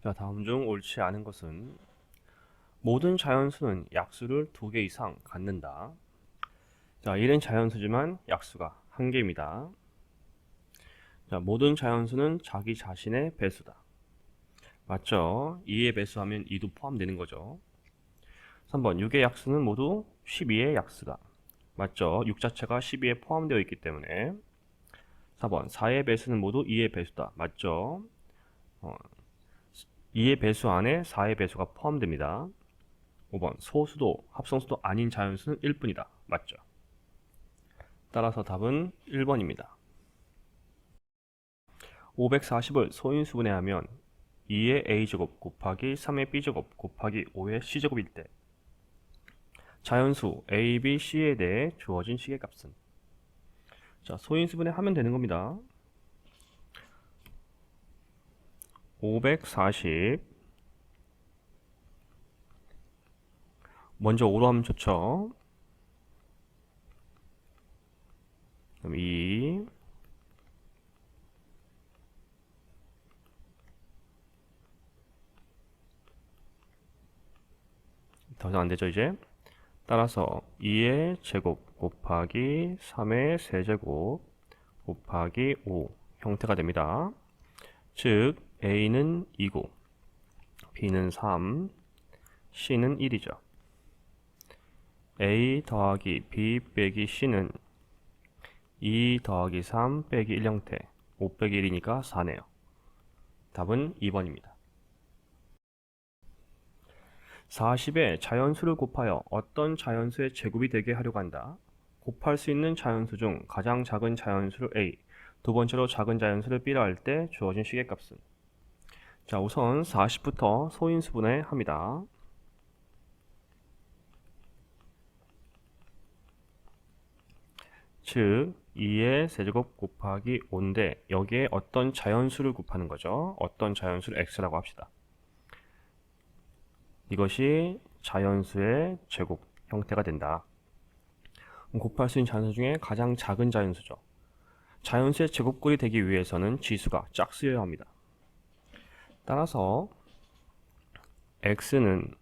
자, 다음 중 옳지 않은 것은 모든 자연수는 약수를 2개 이상 갖는다. 자, 1은 자연수지만 약수가 1개입니다. 자, 모든 자연수는 자기 자신의 배수다. 맞죠? 2의 배수하면 2도 포함되는 거죠. 3번 6의 약수는 모두 12의 약수다. 맞죠? 6 자체가 12에 포함되어 있기 때문에. 4번 4의 배수는 모두 2의 배수다. 맞죠? 2의 배수 안에 4의 배수가 포함됩니다. 5번 소수도 합성수도 아닌 자연수는 1뿐이다. 맞죠? 따라서 답은 1번입니다. 540을 소인수분해하면 2의 a제곱 곱하기 3의 b제곱 곱하기 5의 c제곱일 때 자연수 a, b, c에 대해 주어진 식의 값은. 자, 소인수분해하면 되는 겁니다. 540 먼저 5로 하면 좋죠. 그럼 2 더 이상 안되죠 이제. 따라서 2의 제곱 곱하기 3의 세제곱 곱하기 5 형태가 됩니다. 즉 a는 2고 b는 3, c는 1이죠. a 더하기 b 빼기 c는 2 더하기 3 빼기 1 형태, 5 빼기 1이니까 4네요. 답은 2번입니다. 40에 자연수를 곱하여 어떤 자연수의 제곱이 되게 하려고 한다. 곱할 수 있는 자연수 중 가장 작은 자연수를 a, 두 번째로 작은 자연수를 b라 할 때 주어진 식의 값은. 자, 우선 40부터 소인수분해 합니다. 즉 2의 세제곱 곱하기 5인데 여기에 어떤 자연수를 곱하는 거죠. 어떤 자연수를 x라고 합시다. 이것이 자연수의 제곱 형태가 된다. 곱할 수 있는 자연수 중에 가장 작은 자연수죠. 자연수의 제곱꼴이 되기 위해서는 지수가 짝수여야 합니다. 따라서 x는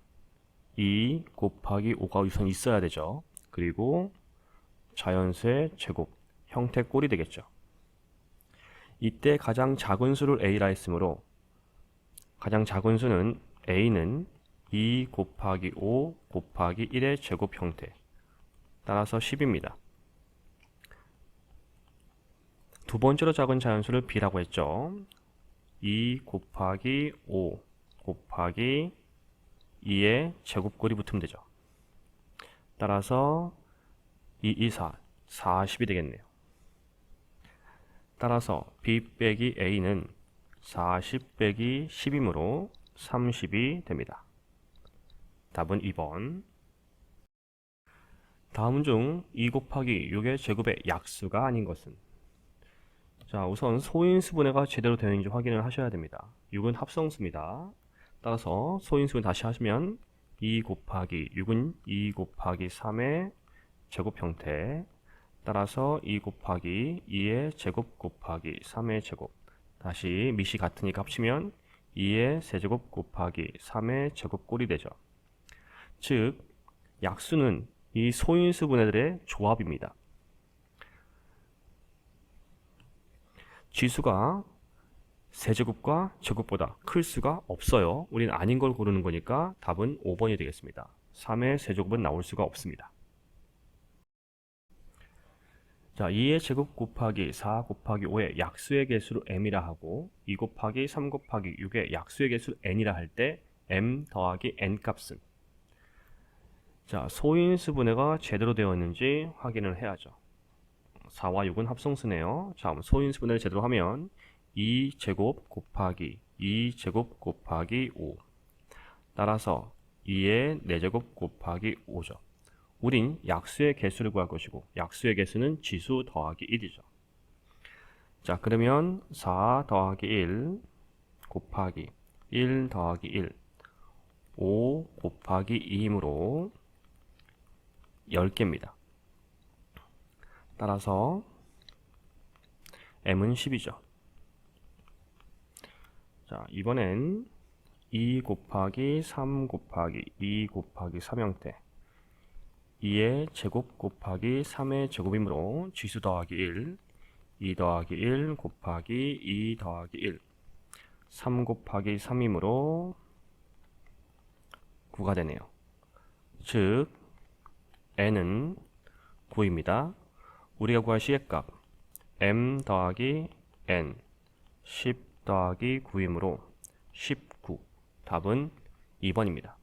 2 곱하기 5가 우선 있어야 되죠. 그리고 자연수의 제곱 형태꼴이 되겠죠. 이때 가장 작은 수를 a라 했으므로 가장 작은 수는 a는 2 곱하기 5 곱하기 1의 제곱 형태, 따라서 10입니다. 두 번째로 작은 자연수를 b라고 했죠. 2 곱하기 5 곱하기 2의 제곱꼴이 붙으면 되죠. 따라서 2, 2, 4, 40이 되겠네요. 따라서 b 빼기 a는 40 빼기 10이므로 30이 됩니다. 답은 2번. 다음 중 2 곱하기 6의 제곱의 약수가 아닌 것은. 자, 우선 소인수분해가 제대로 되는지 확인을 하셔야 됩니다. 6은 합성수입니다. 따라서 소인수분 다시 하시면 2 곱하기 6은 2 곱하기 3의 제곱 형태, 따라서 2 곱하기 2의 제곱 곱하기 3의 제곱, 다시 밑이 같으니까 합치면 2의 세제곱 곱하기 3의 제곱꼴이 되죠. 즉 약수는 이 소인수분해들의 조합입니다. 지수가 세제곱과 제곱보다 클 수가 없어요. 우리는 아닌 걸 고르는 거니까 답은 5번이 되겠습니다. 3의 세제곱은 나올 수가 없습니다. 자, 2의 제곱 곱하기 4 곱하기 5의 약수의 개수를 m이라 하고 2 곱하기 3 곱하기 6의 약수의 개수를 n이라 할 때 m 더하기 n 값은. 자, 소인수분해가 제대로 되어 있는지 확인을 해야죠. 4와 6은 합성수네요. 자, 소인수분해를 제대로 하면 2제곱 곱하기 2제곱 곱하기 5, 따라서 2의 4제곱 곱하기 5죠. 우린 약수의 개수를 구할 것이고 약수의 개수는 지수 더하기 1이죠. 자, 그러면 4 더하기 1 곱하기 1 더하기 1, 5 곱하기 2이므로 10개입니다. 따라서 m은 10이죠. 자, 이번엔 2 곱하기 3 곱하기 2 곱하기 3형태 2의 제곱 곱하기 3의 제곱이므로 지수 더하기 1 2 더하기 1 곱하기 2 더하기 1 3 곱하기 3이므로 9가 되네요. 즉 n은 9입니다. 우리가 구할 시계값 m 더하기 n 10 더하기 9이므로 19. 답은 2번입니다.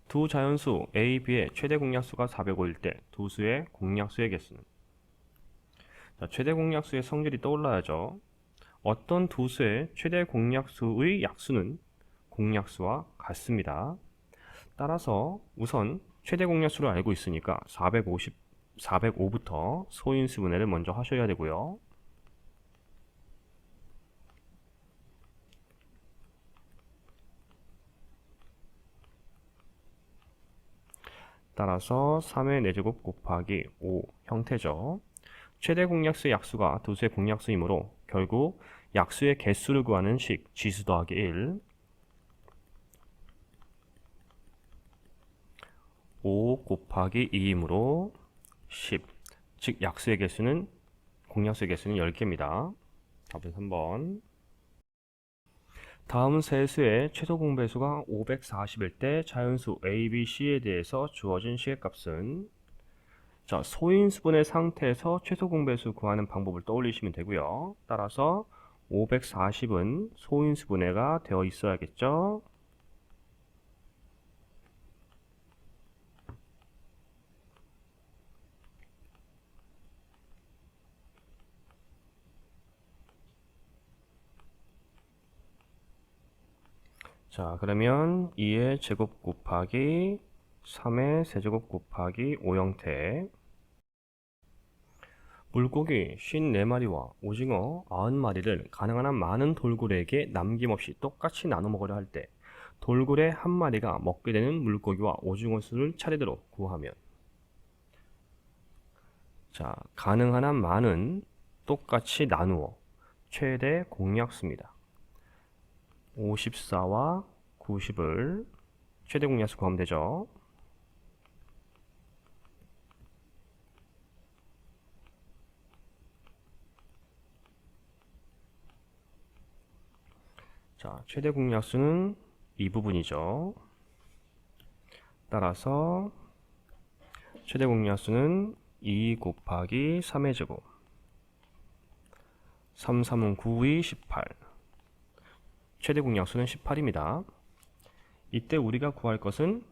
두 자연수 a, b의 최대 공약수가 405일 때 두 수의 공약수의 개수는? 자, 최대 공약수의 성질이 떠올라야죠. 어떤 두 수의 최대 공약수의 약수는 공약수와 같습니다. 따라서 우선 최대 공약수를 알고 있으니까 405부터 소인수분해를 먼저 하셔야 되고요. 따라서 3의 4제곱 곱하기 5 형태죠. 최대 공약수의 약수가 두 수의 공약수이므로 결국 약수의 개수를 구하는 식 지수 더하기 1 5 곱하기 2이므로 10. 즉 약수의 개수는 공약수의 개수는 10개입니다. 답은 3번. 다음 세 수의 최소 공배수가 540일 때 자연수 A, B, C에 대해서 주어진 시계값은? 자, 소인수분의 상태에서 최소 공배수 구하는 방법을 떠올리시면 되고요. 따라서 540은 소인수분해가 되어 있어야겠죠. 자, 그러면 2의 제곱 곱하기 3의 세제곱 곱하기 5 형태 물고기 54마리와 오징어 90마리를 가능한 한 많은 돌고래에게 남김없이 똑같이 나눠 먹으려 할 때 돌고래 한 마리가 먹게 되는 물고기와 오징어 수를 차례대로 구하면, 자, 가능한 한 많은 똑같이 나누어 최대 공약수입니다. 54와 90을 최대 공약수 구하면 되죠. 자, 최대 공약수는 이 부분이죠. 따라서 최대 공약수는 2 곱하기 3의 제곱 3, 3은 9, 2, 18 최대 공약수는 18입니다. 이때 우리가 구할 것은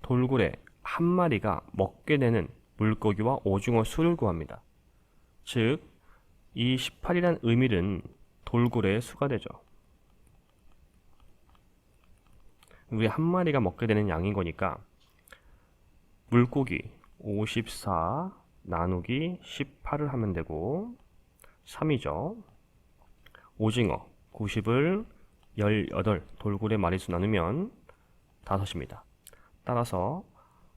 돌고래 한 마리가 먹게 되는 물고기와 오징어 수를 구합니다. 즉, 이 18이라는 의미는 돌고래의 수가 되죠. 우리 한 마리가 먹게 되는 양인 거니까 물고기 54 나누기 18을 하면 되고 3이죠. 오징어 90을 18 돌고래 마리수 나누면 5입니다. 따라서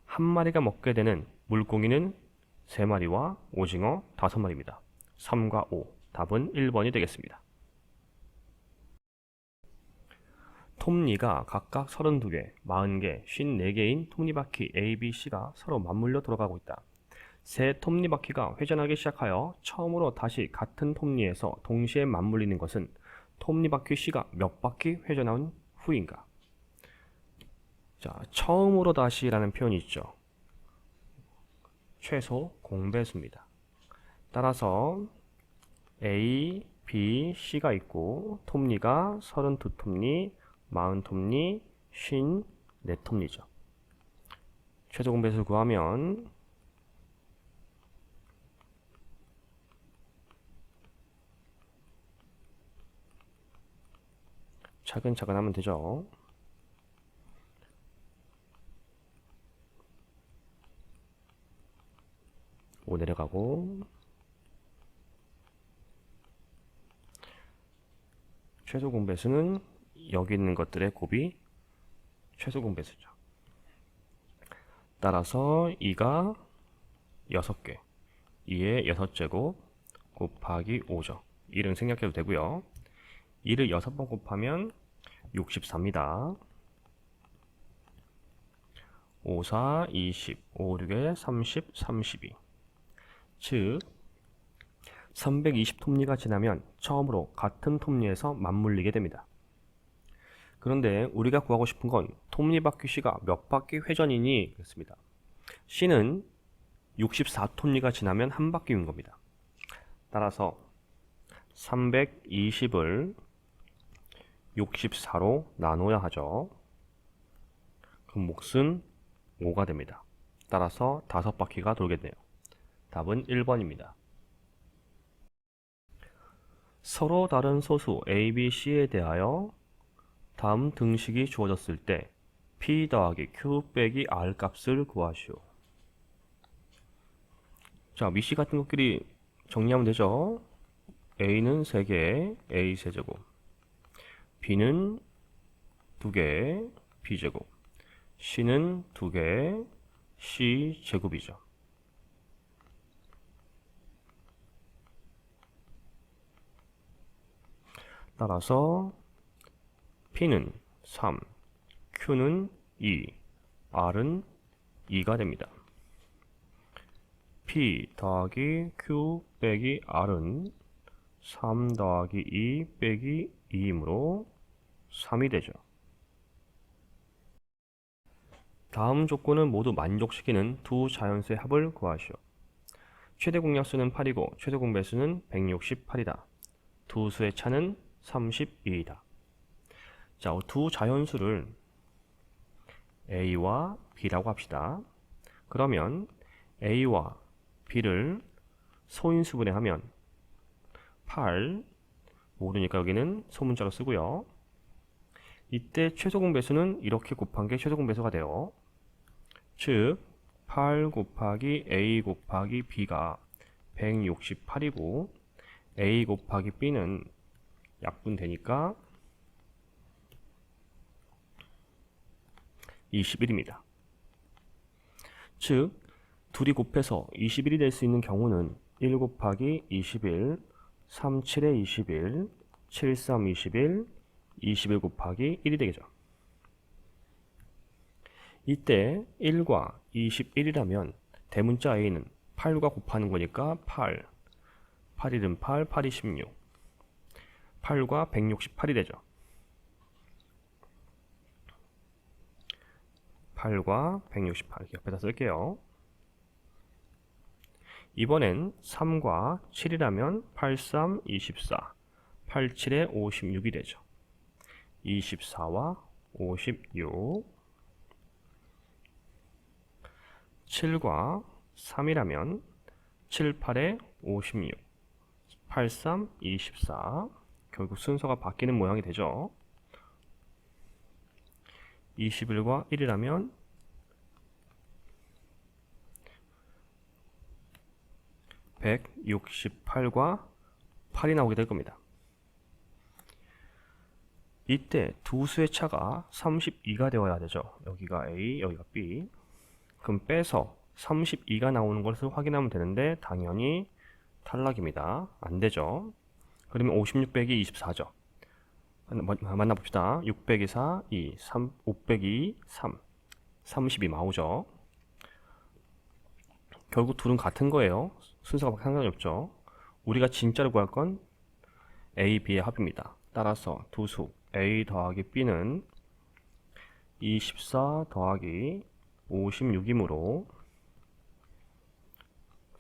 한 마리가 먹게 되는 물고기는 3마리와 오징어 5마리입니다. 3과 5 답은 1번이 되겠습니다. 톱니가 각각 32개, 40개, 54개인 톱니바퀴 A, B, C가 서로 맞물려 돌아가고 있다. 세 톱니바퀴가 회전하기 시작하여 처음으로 다시 같은 톱니에서 동시에 맞물리는 것은 톱니바퀴 C가 몇 바퀴 회전한 후인가? 자, 처음으로 다시라는 표현이 있죠. 최소 공배수입니다. 따라서 A, B, C가 있고 톱니가 32톱니, 40톱니, 54톱니죠. 최소 공배수 구하면 차근차근 하면 되죠. 오 내려가고 최소 공배수는 여기 있는 것들의 곱이 최소 공배수죠. 따라서 2가 6개 2의 6제곱 곱하기 5죠. 1은 생략해도 되고요. 2를 6번 곱하면 64입니다. 5, 4, 20, 5, 6에 30, 32. 즉 320톱니가 지나면 처음으로 같은 톱니에서 맞물리게 됩니다. 그런데 우리가 구하고 싶은 건 톱니바퀴 C가 몇 바퀴 회전이니? 그렇습니다. C는 64톱니가 지나면 한 바퀴인 겁니다. 따라서 320을 64로 나눠야 하죠. 그럼 몫은 5가 됩니다. 따라서 5바퀴가 돌겠네요. 답은 1번입니다. 서로 다른 소수 A, B, C에 대하여 다음 등식이 주어졌을 때 P 더하기 Q 빼기 R 값을 구하시오. 자, 미씨 같은 것끼리 정리하면 되죠. A는 3개, A 세제곱, B는 2개, B 제곱, C는 2개, C 제곱이죠. 따라서 P는 3, Q는 2, R은 2가 됩니다. P 더하기 Q 빼기 R은 3 더하기 2 빼기 2이므로 3이 되죠. 다음 조건은 모두 만족시키는 두 자연수의 합을 구하시오. 최대 공약수는 8이고 최대 공배수는 168이다. 두 수의 차는 32이다. 자, 두 자연수를 A와 B라고 합시다. 그러면 A와 B를 소인수분해 하면 8, 모르니까 여기는 소문자로 쓰고요. 이때 최소공배수는 이렇게 곱한 게 최소공배수가 돼요. 즉 8 곱하기 A 곱하기 B가 168이고 A 곱하기 B는 약분되니까 21입니다. 즉 둘이 곱해서 21이 될 수 있는 경우는 1 곱하기 21, 3, 7에 21, 7, 3, 21, 21 곱하기 1이 되겠죠. 이때 1과 21이라면 대문자 A는 8과 곱하는 거니까 8, 8, 1은 8, 8이 16, 8과 168이 되죠. 8과 168 옆에다 쓸게요. 이번엔 3과 7이라면 8, 3, 24, 8, 7에 56이 되죠. 24와 56, 7과 3이라면 7, 8에 56, 8, 3, 24. 결국 순서가 바뀌는 모양이 되죠. 21과 1이라면 168과 8이 나오게 될 겁니다. 이때 두 수의 차가 32가 되어야 되죠. 여기가 A, 여기가 B. 그럼 빼서 32가 나오는 것을 확인하면 되는데 당연히 탈락입니다. 안 되죠. 그러면 56 빼기 24죠. 만나봅시다. 6 빼기 4, 2, 3, 5 빼기 3, 32 나오죠. 결국 둘은 같은 거예요. 순서가 상관이 없죠. 우리가 진짜로 구할 건 A, B의 합입니다. 따라서 두 수 A 더하기 B는 24 더하기 56이므로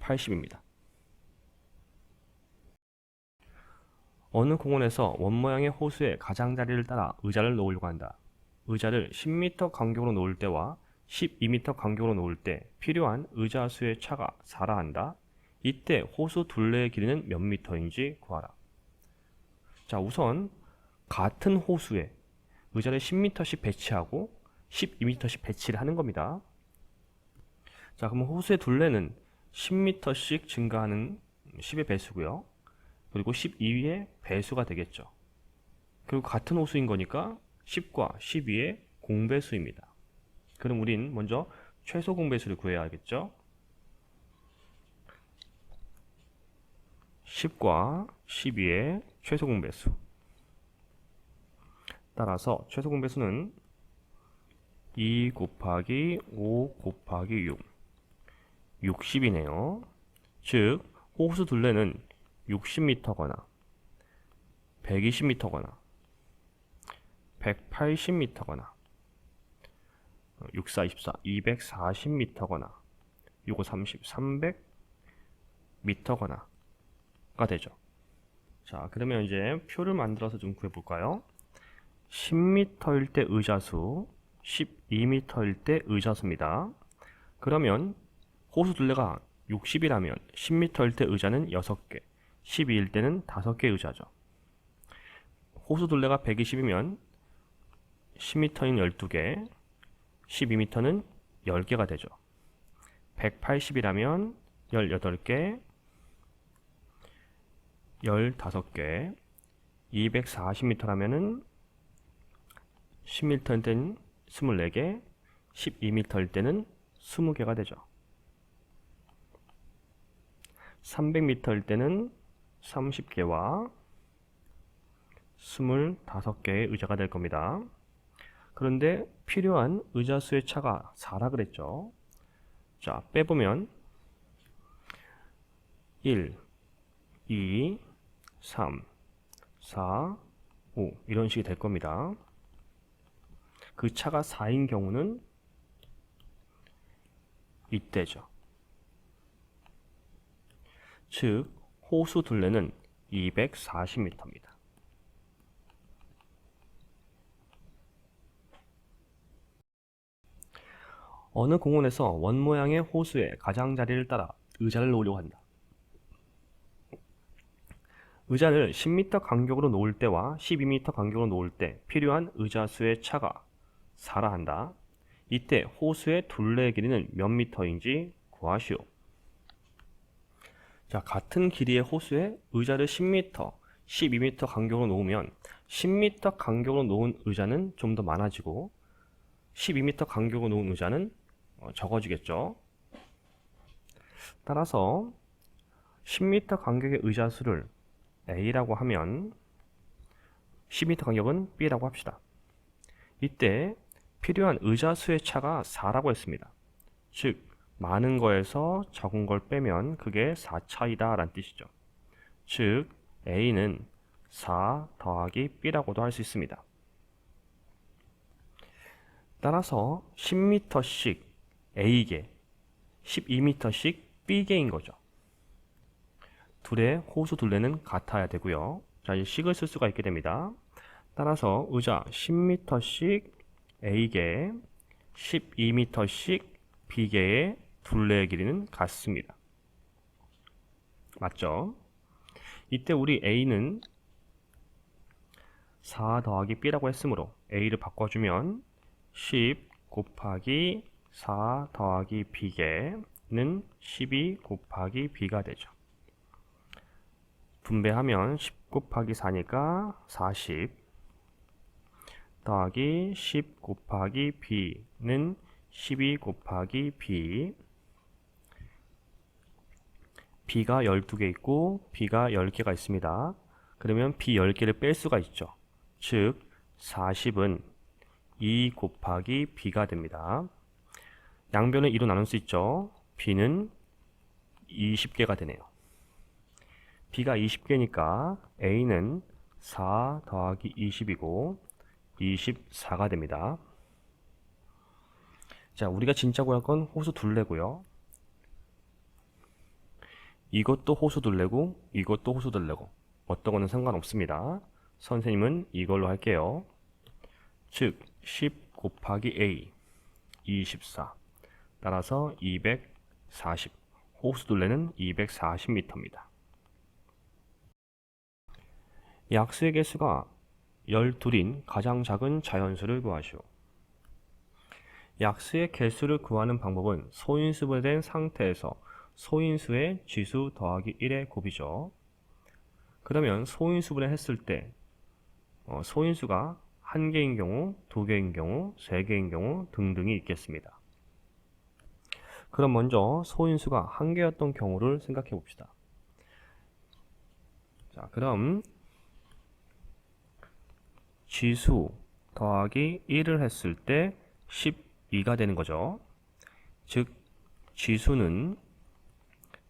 80입니다. 어느 공원에서 원모양의 호수의 가장자리를 따라 의자를 놓으려고 한다. 의자를 10m 간격으로 놓을 때와 12m 간격으로 놓을 때 필요한 의자 수의 차가 4라 한다. 이때 호수 둘레의 길이는 몇 미터인지 구하라. 자, 우선 같은 호수에 의자를 10m씩 배치하고 12m씩 배치를 하는 겁니다. 자, 그럼 호수의 둘레는 10m씩 증가하는 10의 배수고요. 그리고 12의 배수가 되겠죠. 그리고 같은 호수인 거니까 10과 12의 공배수입니다. 그럼 우린 먼저 최소 공배수를 구해야겠죠. 10과 12의 최소 공배수. 따라서 최소 공배수는 2 곱하기 5 곱하기 6, 60이네요. 즉 호수 둘레는 60m거나 120m거나 180m거나 6, 4, 24, 240m거나 6, 5, 30, 300m거나 가 되죠. 자, 그러면 이제 표를 만들어서 좀 구해볼까요? 10m일 때 의자수, 12m일 때 의자수입니다. 그러면 호수 둘레가 60이라면 10m일 때 의자는 6개, 12일 때는 5개 의자죠. 호수 둘레가 120이면 10m인 12개, 12m는 10개가 되죠. 180이라면 18개, 15개, 240m라면은 10m일 때는 24개, 12m일 때는 20개가 되죠. 300m일 때는 30개와 25개의 의자가 될 겁니다. 그런데 필요한 의자 수의 차가 4라 그랬죠. 자, 빼보면 1, 2, 3, 4, 5 이런 식이 될 겁니다. 그 차가 4인 경우는 이때죠. 즉 호수 둘레는 240m입니다. 어느 공원에서 원 모양의 호수의 가장자리를 따라 의자를 놓으려고 한다. 의자를 10m 간격으로 놓을 때와 12m 간격으로 놓을 때 필요한 의자 수의 차가 4라 한다. 이때 호수의 둘레의 길이는 몇 미터인지 구하시오. 자, 같은 길이의 호수에 의자를 10m, 12m 간격으로 놓으면 10m 간격으로 놓은 의자는 좀 더 많아지고 12m 간격으로 놓은 의자는 적어지겠죠. 따라서 10m 간격의 의자 수를 A라고 하면 10m 간격은 B라고 합시다. 이때 필요한 의자 수의 차가 4라고 했습니다. 즉 많은 거에서 적은 걸 빼면 그게 4 차이다 라는 뜻이죠. 즉 A는 4 더하기 B라고도 할 수 있습니다. 따라서 10m씩 A개, 12m씩 B개인 거죠. 둘의 호수 둘레는 같아야 되고요. 자, 이제 식을 쓸 수가 있게 됩니다. 따라서 의자 10m씩 A개, 12m씩 B개의 둘레의 길이는 같습니다. 맞죠? 이때 우리 A는 4 더하기 B라고 했으므로 A를 바꿔주면 10 곱하기 4 더하기 B개는 12 곱하기 B가 되죠. 분배하면 10 곱하기 4니까 40 더하기 10 곱하기 B는 12 곱하기 B. B가 12개 있고 B가 10개가 있습니다. 그러면 B 10개를 뺄 수가 있죠. 즉 40은 2 곱하기 B가 됩니다. 양변을 2로 나눌 수 있죠. B는 20개가 되네요. B가 20개니까 A는 4 더하기 20이고 24가 됩니다. 자, 우리가 진짜 구할 건 호수 둘레고요. 이것도 호수 둘레고 이것도 호수 둘레고 어떤 거는 상관없습니다. 선생님은 이걸로 할게요. 즉 10 곱하기 A 24 따라서 240 호수 둘레는 240m입니다. 약수의 개수가 12인 가장 작은 자연수를 구하시오. 약수의 개수를 구하는 방법은 소인수분해된 상태에서 소인수의 지수 더하기 1의 곱이죠. 그러면 소인수분해 했을 때 소인수가 1개인 경우, 2개인 경우, 3개인 경우 등등이 있겠습니다. 그럼 먼저 소인수가 1개였던 경우를 생각해 봅시다. 자, 그럼 지수 더하기 1을 했을 때 12가 되는 거죠. 즉 지수는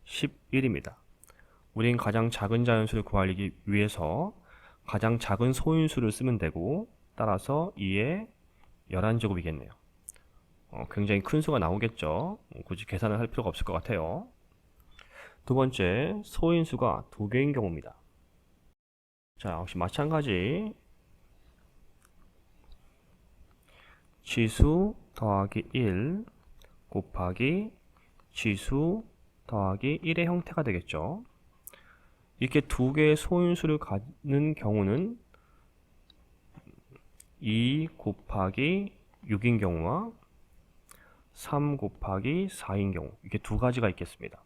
11입니다. 우린 가장 작은 자연수를 구하기 위해서 가장 작은 소인수를 쓰면 되고, 따라서 2의 11제곱이겠네요. 굉장히 큰 수가 나오겠죠. 굳이 계산을 할 필요가 없을 것 같아요. 두 번째, 소인수가 2개인 경우입니다. 자, 역시 마찬가지 지수 더하기 1 곱하기 지수 더하기 1의 형태가 되겠죠. 이렇게 2개의 소인수를 갖는 경우는 2 곱하기 6인 경우와 3 곱하기 4인 경우, 이렇게 두 가지가 있겠습니다.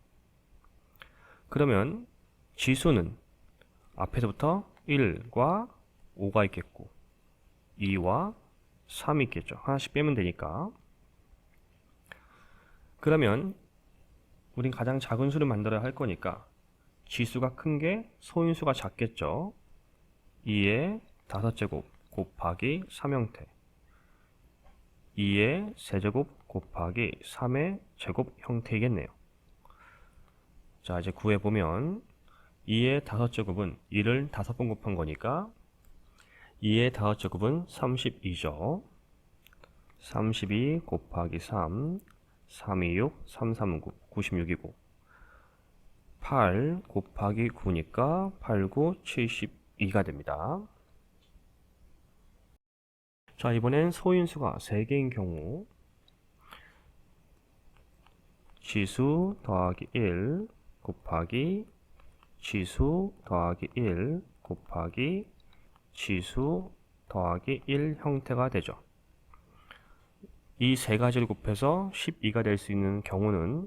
그러면 지수는 앞에서부터 1과 5가 있겠고 2와 3이 있겠죠. 하나씩 빼면 되니까. 그러면 우린 가장 작은 수를 만들어야 할 거니까 지수가 큰 게 소인수가 작겠죠. 2의 5제곱 곱하기 3형태, 2의 세제곱 곱하기 3의 제곱 형태이겠네요. 자, 이제 구해보면 2의 5제곱은 1을 5번 곱한 거니까 2의 5제곱은 32죠. 32 곱하기 3, 326, 339, 96이고 8 곱하기 9니까 89, 72가 됩니다. 자, 이번엔 소인수가 3개인 경우 지수 더하기 1 곱하기 지수 더하기 1 곱하기 지수 더하기 1 형태가 되죠. 이 세 가지를 곱해서 12가 될 수 있는 경우는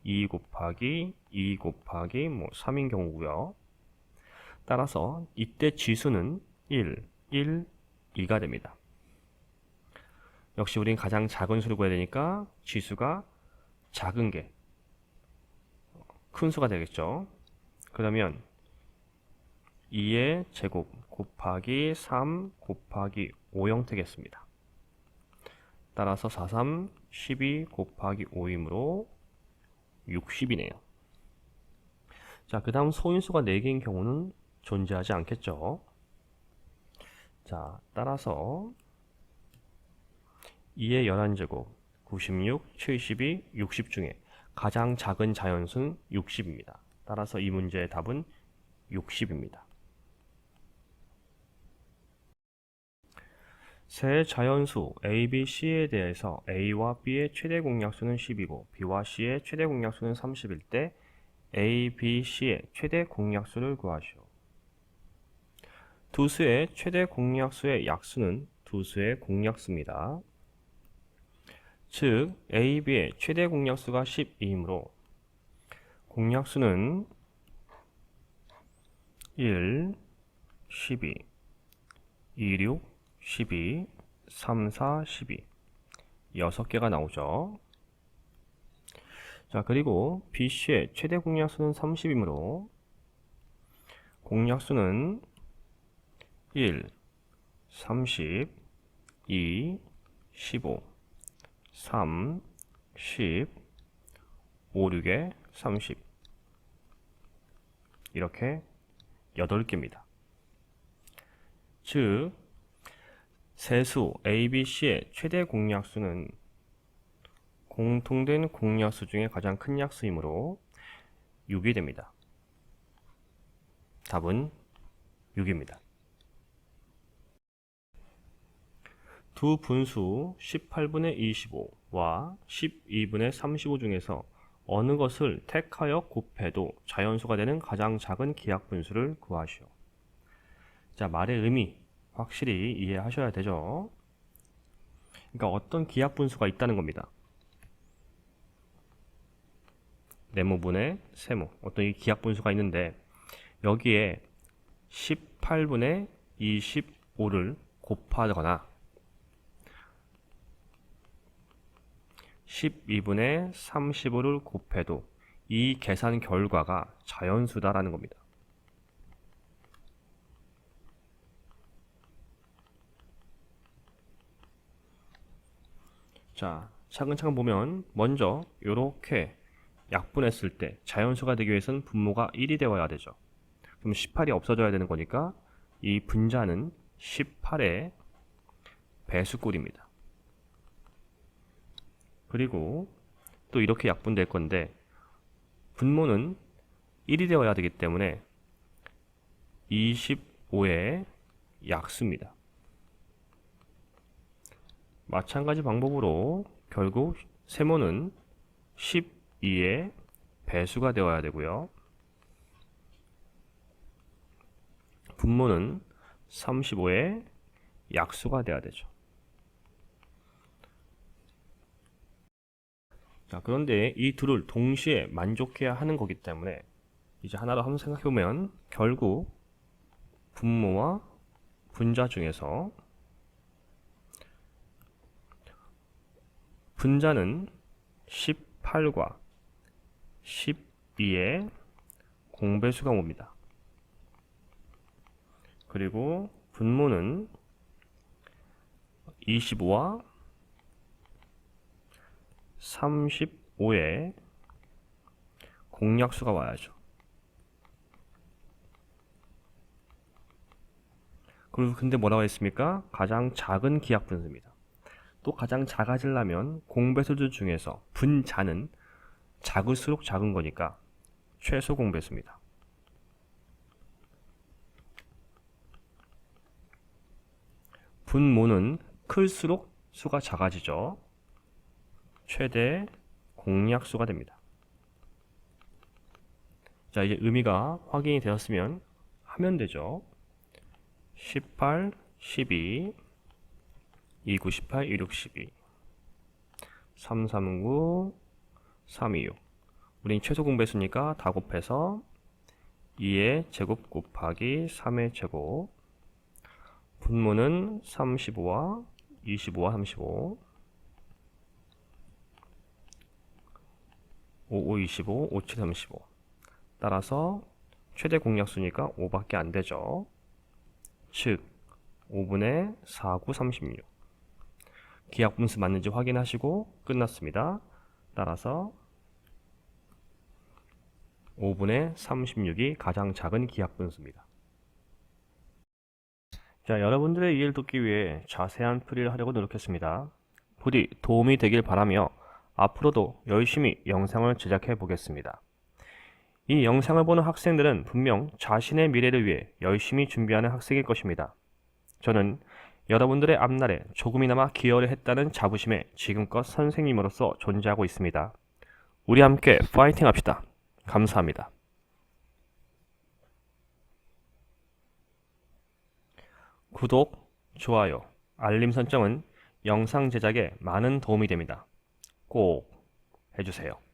2 곱하기 2 곱하기 3인 경우고요. 따라서 이때 지수는 1, 1, 2가 됩니다. 역시 우린 가장 작은 수를 구해야 되니까 지수가 작은 게 큰 수가 되겠죠. 그러면 2의 제곱 곱하기 3 곱하기 5 형태겠습니다. 따라서 4, 3, 12 곱하기 5이므로 60이네요. 자, 그 다음 소인수가 4개인 경우는 존재하지 않겠죠. 자, 따라서 2의 11제곱, 96, 72, 60 중에 가장 작은 자연수는 60입니다. 따라서 이 문제의 답은 60입니다. 세 자연수 A, B, C에 대해서 A와 B의 최대 공약수는 10이고 B와 C의 최대 공약수는 30일 때 A, B, C의 최대 공약수를 구하시오. 두 수의 최대 공약수의 약수는 두 수의 공약수입니다. 즉 A, B의 최대 공약수가 12이므로 공약수는 1, 12, 26, 12, 3, 4, 12 6개가 나오죠. 자, 그리고 BC의 최대 공약수는 30이므로 공약수는 1, 30, 2, 15, 3, 10, 5, 6에 30 이렇게 8개입니다. 즉 세수 A, B, C의 최대 공약수는 공통된 공약수 중에 가장 큰 약수이므로 6이 됩니다. 답은 6입니다. 두 분수 18분의 25와 12분의 35 중에서 어느 것을 택하여 곱해도 자연수가 되는 가장 작은 기하분수를 구하시오. 자, 말의 의미 확실히 이해하셔야 되죠. 그러니까 어떤 기하분수가 있다는 겁니다. 네모분의 세모, 어떤 이 기하분수가 있는데 여기에 18분의 25를 곱하거나 12분의 35를 곱해도 이 계산 결과가 자연수다라는 겁니다. 자, 차근차근 보면 먼저 이렇게 약분했을 때 자연수가 되기 위해서는 분모가 1이 되어야 되죠. 그럼 18이 없어져야 되는 거니까 이 분자는 18의 배수꼴입니다. 그리고 또 이렇게 약분될 건데 분모는 1이 되어야 되기 때문에 25의 약수입니다. 마찬가지 방법으로 결국 세모는 12의 배수가 되어야 되고요. 분모는 35의 약수가 되어야 되죠. 자, 그런데 이 둘을 동시에 만족해야 하는 거기 때문에 이제 하나로 한번 생각해보면 결국 분모와 분자 중에서 분자는 18과 12의 공배수가 옵니다. 그리고 분모는 25와 35의 공약수가 와야죠. 그리고 근데 뭐라고 했습니까? 가장 작은 기하분수입니다. 또 가장 작아지려면 공배수들 중에서 분자는 작을수록 작은 거니까 최소 공배수입니다. 분모는 클수록 수가 작아지죠. 최대 공약수가 됩니다. 자, 이제 의미가 확인이 되었으면 하면 되죠. 18, 12, 29, 18, 16, 12, 3, 3, 9, 3, 2, 6. 우린 최소 공배수니까 다 곱해서 2의 제곱 곱하기 3의 제곱. 분모는 35와 25와 35. 5, 5, 25, 5, 7, 35. 따라서 최대 공약수니까 5밖에 안 되죠. 즉 5분의 4, 9, 36. 기하분수 맞는지 확인하시고 끝났습니다. 따라서 5분의 36이 가장 작은 기하분수입니다. 자, 여러분들의 이해를 돕기 위해 자세한 풀이를 하려고 노력했습니다. 부디 도움이 되길 바라며 앞으로도 열심히 영상을 제작해 보겠습니다. 이 영상을 보는 학생들은 분명 자신의 미래를 위해 열심히 준비하는 학생일 것입니다. 저는 여러분들의 앞날에 조금이나마 기여를 했다는 자부심에 지금껏 선생님으로서 존재하고 있습니다. 우리 함께 파이팅 합시다. 감사합니다. 구독, 좋아요, 알림 설정은 영상 제작에 많은 도움이 됩니다. 꼭 해주세요.